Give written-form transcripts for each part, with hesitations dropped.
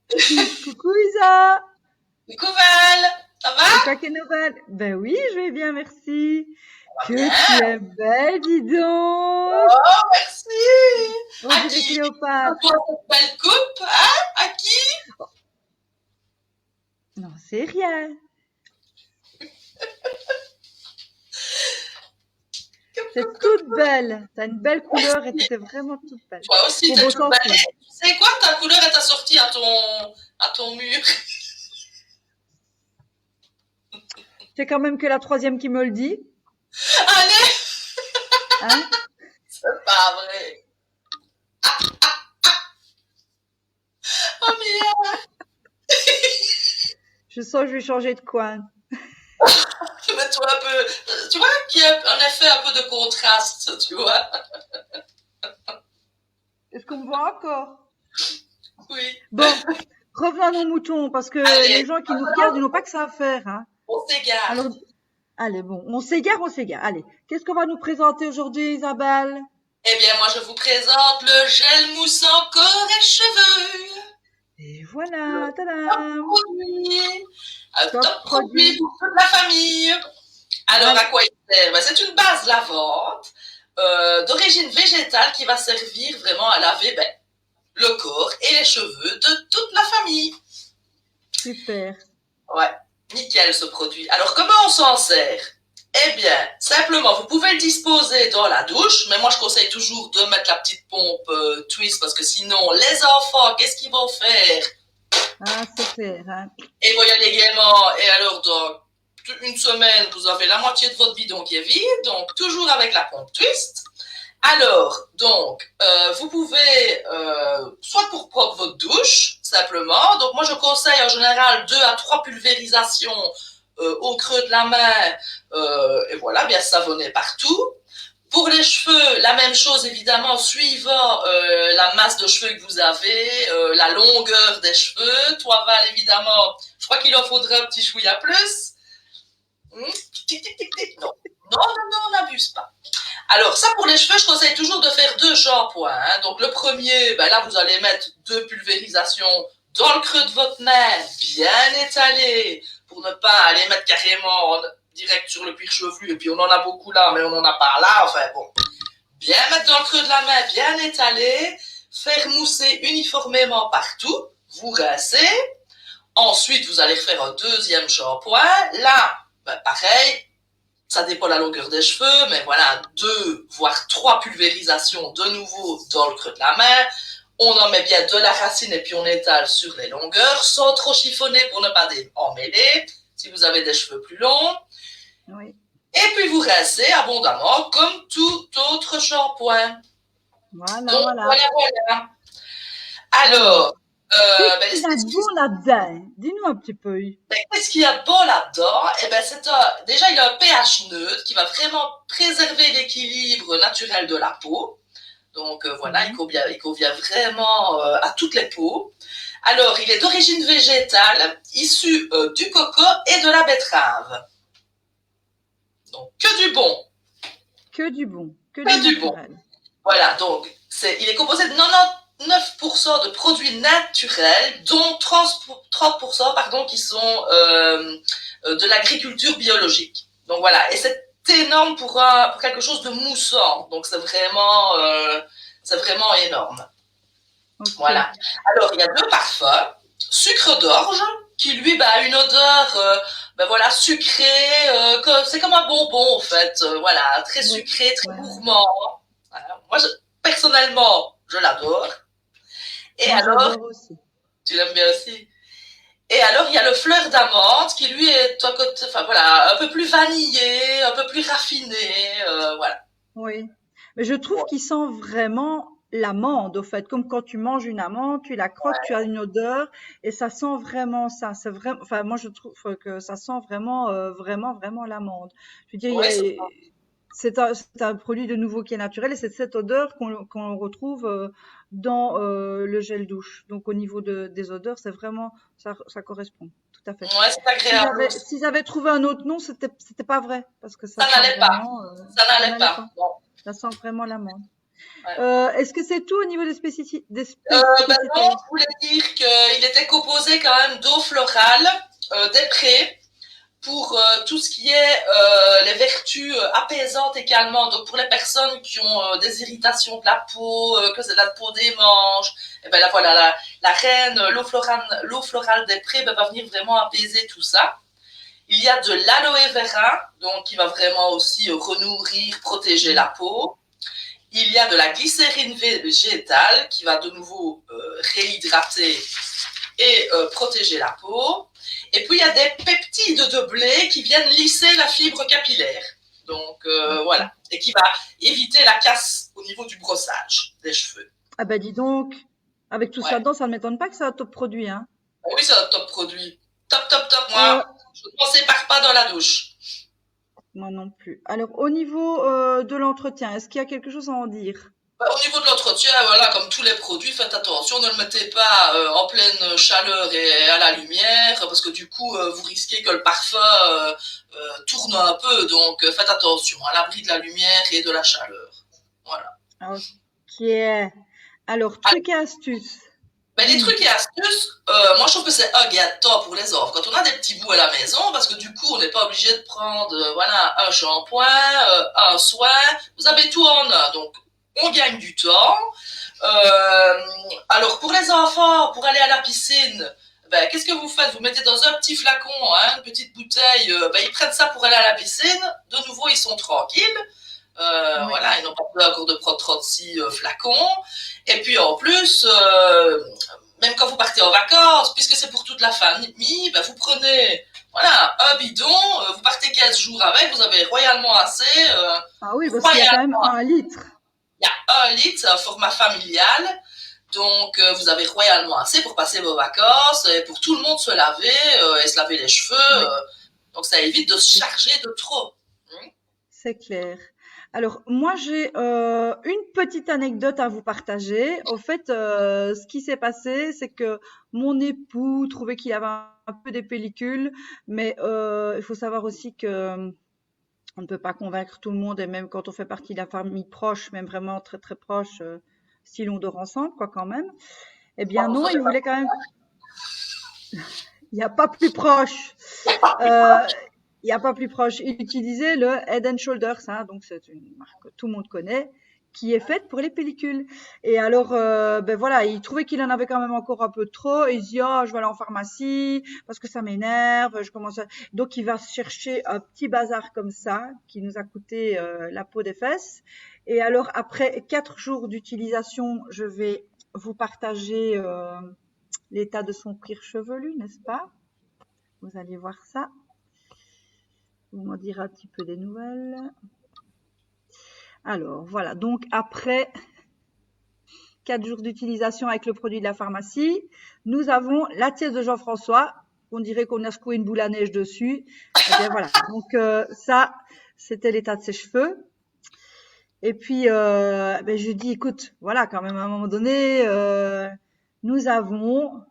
Coucou Isa! Coucou Val, ça va? C'est quoi tes nouvelles? Ben oui, je vais bien, merci. Ça va Que tu bien. es belle, dis donc! Oh, merci. On À dirait qui je Cléopâtre. dois cette belle coupe, hein? À qui? Non, c'est rien. T'es toute belle. T'as une belle couleur et Merci. t'étais vraiment toute belle. Toi aussi, Bon, t'es bon, toute s'en belle. fout. Tu sais quoi? Ta couleur est assortie à ton mur. C'est quand même que la troisième qui me le dit, Allez, hein? c'est pas vrai. Oh, merde. Je sens que je vais changer de coin. Mets-toi un peu. Tu vois qu'il y a un effet un peu de contraste, tu vois? Est-ce qu'on me voit encore? Oui. Bon, revenons à nos moutons, parce que les Allez, gens qui nous regardent, ils n'ont pas que ça à faire, hein. on s'égare. Alors, allez, bon, on s'égare, on s'égare. Allez, qu'est-ce qu'on va nous présenter aujourd'hui, Isabelle? Eh bien, moi, je vous présente le gel moussant corps et cheveux. Et Le voilà, top tadam! produit. Un Top top produit produit. pour toute la famille. Alors, Voilà. à quoi il sert? Ben, c'est une base lavante d'origine végétale qui va servir vraiment à laver le corps et les cheveux de toute la famille. Super. Ouais, nickel ce produit. Alors, comment on s'en sert? Eh bien, simplement, vous pouvez le disposer dans la douche, mais moi je conseille toujours de mettre la petite pompe twist parce que sinon, les enfants, qu'est-ce qu'ils vont faire? Ah, c'est clair, hein. Et vous y allez gaiement, et alors dans une semaine, vous avez la moitié de votre bidon qui est vide, donc toujours avec la pompe twist. Alors, donc, vous pouvez, soit pour propre votre douche, simplement, donc moi je conseille en général 2 à 3 pulvérisations au creux de la main, et voilà, bien savonner partout. Pour les cheveux, la même chose évidemment, suivant la masse de cheveux que vous avez, la longueur des cheveux. Toi, Val, évidemment, je crois qu'il en faudrait un petit chouïa plus. Tic, tic, tic, tic. Non, non, non, non, on n'abuse pas. Alors, ça pour les cheveux, je conseille toujours de faire 2 shampoings. Hein. Donc, le premier, ben là, vous allez mettre 2 pulvérisations dans le creux de votre main, bien étalées, pour ne pas aller mettre carrément direct sur le cuir chevelu. Et puis, on en a beaucoup là, mais on n'en a pas là. Enfin, bon. Bien mettre dans le creux de la main, bien étalé, faire mousser uniformément partout, vous rincez. Ensuite, vous allez faire un deuxième shampoing. Là, ben, pareil, ça dépend de la longueur des cheveux, mais voilà, 2 voire 3 pulvérisations de nouveau dans le creux de la main. On en met bien de la racine et puis on étale sur les longueurs, sans trop chiffonner pour ne pas emmêler, si vous avez des cheveux plus longs. Oui. Et puis vous rincez abondamment, comme tout autre shampoing. Voilà, Donc voilà. voilà, voilà. Alors, Alors, qu'est-ce ben, qu'il y a de bon là-dedans? Dis-nous un petit peu. qu'est-ce qu'il y a de bon là-dedans? Eh ben, déjà, il a un pH neutre qui va vraiment préserver l'équilibre naturel de la peau. Donc voilà, Mhm. il convient vraiment à toutes les peaux. Alors, il est d'origine végétale, issu du coco et de la betterave. Donc, que du bon, Que du bon, que du que du bon. naturel. Voilà, donc il est composé de 99% de produits naturels, dont 30% pardon, qui sont de l'agriculture biologique. Donc voilà, et c'est énorme pour quelque chose de moussant. Donc c'est vraiment énorme. Ok. Voilà. Alors il y a 2 parfums. Sucre d'orge, qui lui a une odeur voilà, sucrée, c'est comme un bonbon en fait. Voilà, très Oui. sucré, très Ouais, ouais. gourmand. Voilà. Moi, personnellement, je l'adore. Et Moi, alors, j'adore aussi. tu l'aimes bien aussi. Et alors, il y a le fleur d'amande qui, lui, est un côté, enfin voilà, un peu plus vanillé, un peu plus raffiné, voilà. Oui. Mais je trouve Bon, qu'il sent vraiment l'amande, au fait. Comme quand tu manges une amande, tu la croques, tu as une odeur et ça sent vraiment ça. C'est vraiment, enfin, moi, je trouve que ça sent vraiment, vraiment l'amande. Je veux dire, ouais, c'est c'est un produit de nouveau qui est naturel et c'est cette odeur qu'on retrouve dans le gel douche. Donc, au niveau des odeurs, c'est vraiment, ça correspond. Tout à fait. ouais, c'est agréable aussi. S'ils avaient trouvé un autre nom, c'était pas vrai parce que ça Ça sent n'allait pas. vraiment, Ça ça n'allait n'allait pas. pas. Bon. Ça sent vraiment l'amande. Ouais. Est-ce que c'est tout au niveau des Ben non, spécificités? je voulais dire qu'il était composé quand même d'eau florale, des prés, pour tout ce qui est les vertus apaisantes également. Donc pour les personnes qui ont des irritations de la peau, que c'est la peau des manches, et ben là voilà, la reine, l'eau florale des prés ben, va venir vraiment apaiser tout ça. Il y a de l'aloe vera, donc qui va vraiment aussi renourrir, protéger la peau. Il y a de la glycérine végétale qui va de nouveau réhydrater et protéger la peau. Et puis il y a des peptides de blé qui viennent lisser la fibre capillaire. Donc voilà. Et qui va éviter la casse au niveau du brossage des cheveux. Ah ben dis donc, avec tout ça Ouais. dedans, ça ne m'étonne pas que ça a top produit, hein. Oui, c'est un top produit. Top, top, top. Euh, Moi, je ne m'en sépare pas dans la douche. Moi non plus. Alors, au niveau de l'entretien, est-ce qu'il y a quelque chose à en dire? Au niveau de l'entretien, voilà, comme tous les produits, faites attention, ne le mettez pas en pleine chaleur et à la lumière, parce que du coup, vous risquez que le parfum tourne un peu. Donc, faites attention, à l'abri de la lumière et de la chaleur. Voilà. Ok. Alors, Alors, trucs et astuces. mais les Dis-nous. trucs et astuces, moi je trouve que c'est un gain de temps pour les offres. Quand on a des petits bouts à la maison, parce que du coup, on n'est pas obligé de prendre voilà, un shampoing, un soin, vous avez tout en un. Donc, on gagne du temps. Euh, alors, pour les enfants, pour aller à la piscine, ben, qu'est-ce que vous faites? Vous mettez dans un petit flacon, hein, une petite bouteille, ben, ils prennent ça pour aller à la piscine. De nouveau, ils sont tranquilles. Oui. Voilà, ils n'ont pas besoin encore de prendre 36 flacons. Et puis en plus, même quand vous partez en vacances, puisque c'est pour toute la famille, ben, vous prenez voilà, un bidon, vous partez 15 jours avec, vous avez royalement assez. Ah oui, parce qu'il y a quand même Royalement, 1 litre. il y a 1 litre, c'est un format familial. Donc, vous avez royalement assez pour passer vos vacances, et pour tout le monde se laver et se laver les cheveux. Oui, Donc, ça évite de se c'est charger de trop. c'est clair. Alors, moi, j'ai une petite anecdote à vous partager. Au fait, ce qui s'est passé, c'est que mon époux trouvait qu'il avait un peu des pellicules, mais il faut savoir aussi que on ne peut pas convaincre tout le monde, et même quand on fait partie de la famille proche, même vraiment très très proche, si l'on dort ensemble, quoi, quand même. Eh bien Bon, non, ça, il voulait quand même. Il n'y a pas plus proche. c'est Euh, il n'y a pas plus proche. Il utilisait le Head and Shoulders, hein, donc c'est une marque que tout le monde connaît, qui est faite pour les pellicules. Et alors, ben voilà, il trouvait qu'il en avait quand même encore un peu trop. Et il se dit, oh, je vais aller en pharmacie parce que ça m'énerve. Je commence à... Donc, il va chercher un petit bazar comme ça qui nous a coûté la peau des fesses. Et alors, après 4 jours d'utilisation, je vais vous partager l'état de son cuir chevelu, n'est-ce pas? Vous allez voir ça. Vous m'en direz un petit peu des nouvelles. Alors, voilà. Donc, après 4 jours d'utilisation avec le produit de la pharmacie, nous avons la tire de Jean-François. On dirait qu'on a secoué une boule à neige dessus. Eh bien, voilà. Donc, ça, c'était l'état de ses cheveux. Et puis, ben, je lui dis, écoute, voilà, quand même, à un moment donné, nous avons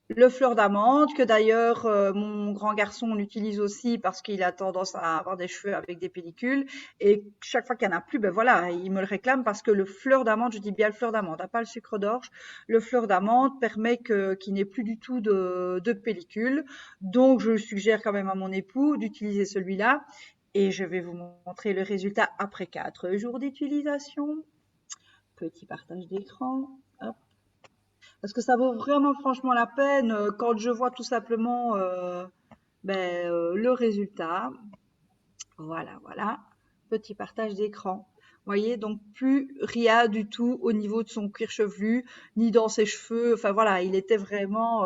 le fleur d'amande, que d'ailleurs mon grand garçon l'utilise aussi parce qu'il a tendance à avoir des cheveux avec des pellicules. Et chaque fois qu'il n'y en a plus, ben voilà, il me le réclame parce que le fleur d'amande, je dis bien le fleur d'amande, pas le sucre d'orge, le fleur d'amande permet qu'il n'ait plus du tout de pellicule. Donc je suggère quand même à mon époux d'utiliser celui-là. Et je vais vous montrer le résultat après 4 jours d'utilisation. Petit partage d'écran. Hop. Parce que ça vaut vraiment franchement la peine quand je vois tout simplement le résultat. Voilà, voilà. Petit partage d'écran. Vous voyez, donc plus rien du tout au niveau de son cuir chevelu, ni dans ses cheveux. Enfin voilà, il était vraiment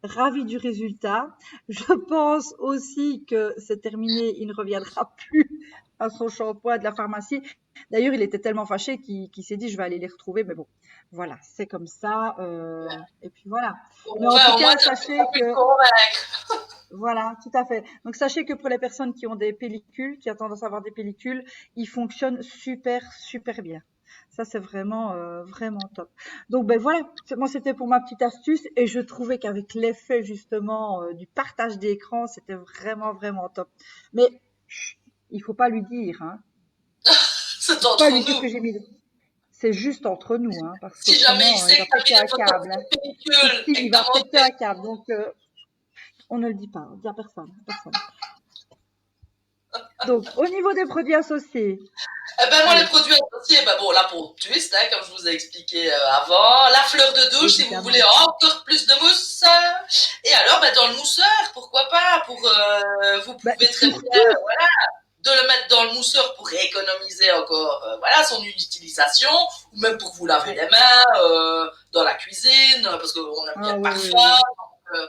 ravi du résultat. Je pense aussi que c'est terminé, il ne reviendra plus à son shampoing de la pharmacie. D'ailleurs, il était tellement fâché qu'il s'est dit, je vais aller les retrouver. Mais bon, voilà, c'est comme ça. Et puis voilà. Mais Bon, en tout au moins, cas, tu sachez pu le que convaincre. voilà, tout à fait. Donc sachez que pour les personnes qui ont des pellicules, qui ont tendance à avoir des pellicules, ils fonctionnent super, super bien. Ça, c'est vraiment, vraiment top. Donc ben voilà, moi c'était pour ma petite astuce et je trouvais qu'avec l'effet justement du partage d'écran, c'était vraiment, vraiment top. Mais chut, il faut pas lui dire, hein. C'est Il faut pas entre lui dire nous. que j'ai mis. c'est juste entre nous, hein, parce Si jamais il qu'autrement, il sait va que tu as péter mis un des photos câble, hein. de pellicule Christine, et il que tu as va péter un montré. câble, donc on ne le dit pas, on ne dit à personne, personne. Donc, au niveau des produits associés, Eh ben moi, les allez, produits associés, ben bon, la peau twist, hein, comme je vous ai expliqué avant. La fleur de douche, si vous voulez évidemment. encore plus de mousse. Et alors, ben, dans le mousseur, pourquoi pas pour, vous Ben, pouvez très bien surtout, de le mettre dans le mousseur pour économiser encore voilà, son utilisation, ou même pour vous laver ouais. les mains dans la cuisine, parce qu'on aime bien Ah le oui, oui, parfum. oui.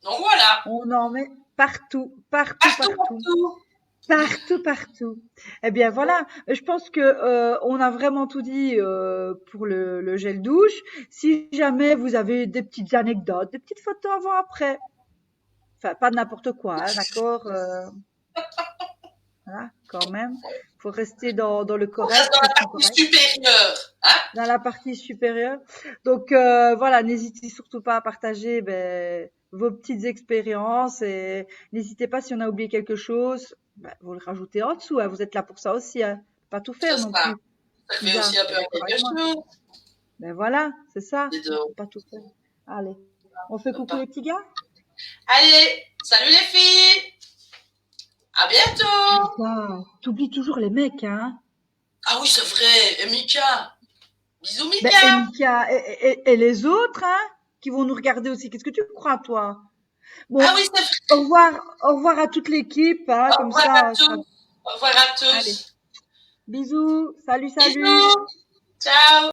Donc voilà, On en met partout, partout, partout, partout. partout. Partout, partout. Eh bien voilà, je pense que on a vraiment tout dit pour le gel douche. Si jamais vous avez des petites anecdotes, des petites photos avant-après, enfin pas n'importe quoi, hein, d'accord, voilà, quand même. Faut rester dans le On reste correct, dans la question partie correcte, supérieure. Hein. dans la partie supérieure. Donc voilà, n'hésitez surtout pas à partager ben, vos petites expériences et n'hésitez pas si on a oublié quelque chose, ben, vous le rajoutez en dessous. Hein, vous êtes là pour ça aussi, hein. Pas tout C'est faire non ça. plus. Ça fait Lisa, aussi un t'es peu d'accord quelque avec moi? chose. Ben voilà, c'est ça. Dis Faut donc. pas tout faire. Allez, on fait coucou les petits gars? Allez, salut les filles. À bientôt. Lisa, t'oublies toujours les mecs, hein? Ah oui, c'est vrai. Et Mika. Bisous Ben, et Mika. Mika, et les autres, hein, qui vont nous regarder aussi. Qu'est-ce que tu crois, toi? Ah Bon, oui, c'est vrai. au revoir à toute l'équipe, hein, Au comme revoir à ça, tous. Au revoir à allez. tous. Bisous, salut, salut. Bisous. Ciao.